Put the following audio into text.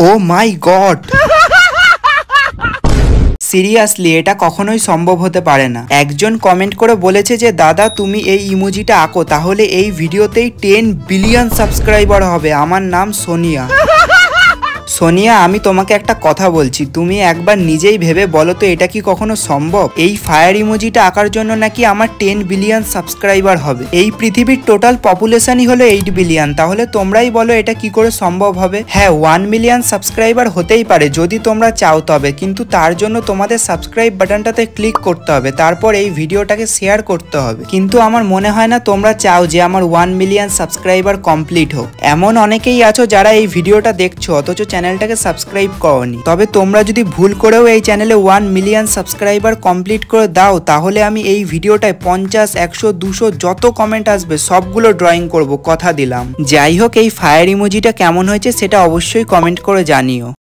ও মাই god, seriously এটা কখনোই সম্ভব হতে পারে না। একজন কমেন্ট করে বলেছে যে দাদা তুমি এই ইমোজিটা আঁকো, তাহলে এই ভিডিওতেই 10 বিলিয়ন সাবস্ক্রাইবার হবে। আমার নাম সোনিয়া। সোনিয়া, আমি তোমাকে একটা কথা বলছি, তুমি একবার নিজেই ভেবে বলো তো এটা কি কখনো সম্ভব? এই ফায়ার ইমোজিটা আঁকার জন্য নাকি আমার 10 বিলিয়ন সাবস্ক্রাইবার হবে। এই পৃথিবীর টোটাল পপুলেশনই হলো 8 বিলিয়ন, তাহলে তোমরাই বলো এটা কি করে সম্ভব হবে। হ্যাঁ, 1 মিলিয়ন সাবস্ক্রাইবার হতেই পারে যদি তোমরা চাও তবে, কিন্তু তার জন্য তোমাদের সাবস্ক্রাইব বাটনটাতে ক্লিক করতে হবে, তারপর এই ভিডিওটাকে শেয়ার করতে হবে। কিন্তু আমার মনে হয় না তোমরা চাও যে আমার 1 মিলিয়ন সাবস্ক্রাইবার কমপ্লিট হোক। এমন অনেকেই আছো যারা এই ভিডিওটা দেখছো অথচ চ্যানেলটাকে সাবস্ক্রাইব করোনি। তবে তোমরা যদি ভুল করেও এই চ্যানেলে 1 মিলিয়ন সাবস্ক্রাইবার কমপ্লিট করে দাও, তাহলে আমি এই ভিডিওটায় 50, 100, 200 যত কমেন্ট আসবে সবগুলো ড্রয়িং করব, কথা দিলাম। যাই হোক, এই ফায়ার ইমোজিটা কেমন হয়েছে সেটা অবশ্যই কমেন্ট করে জানিও।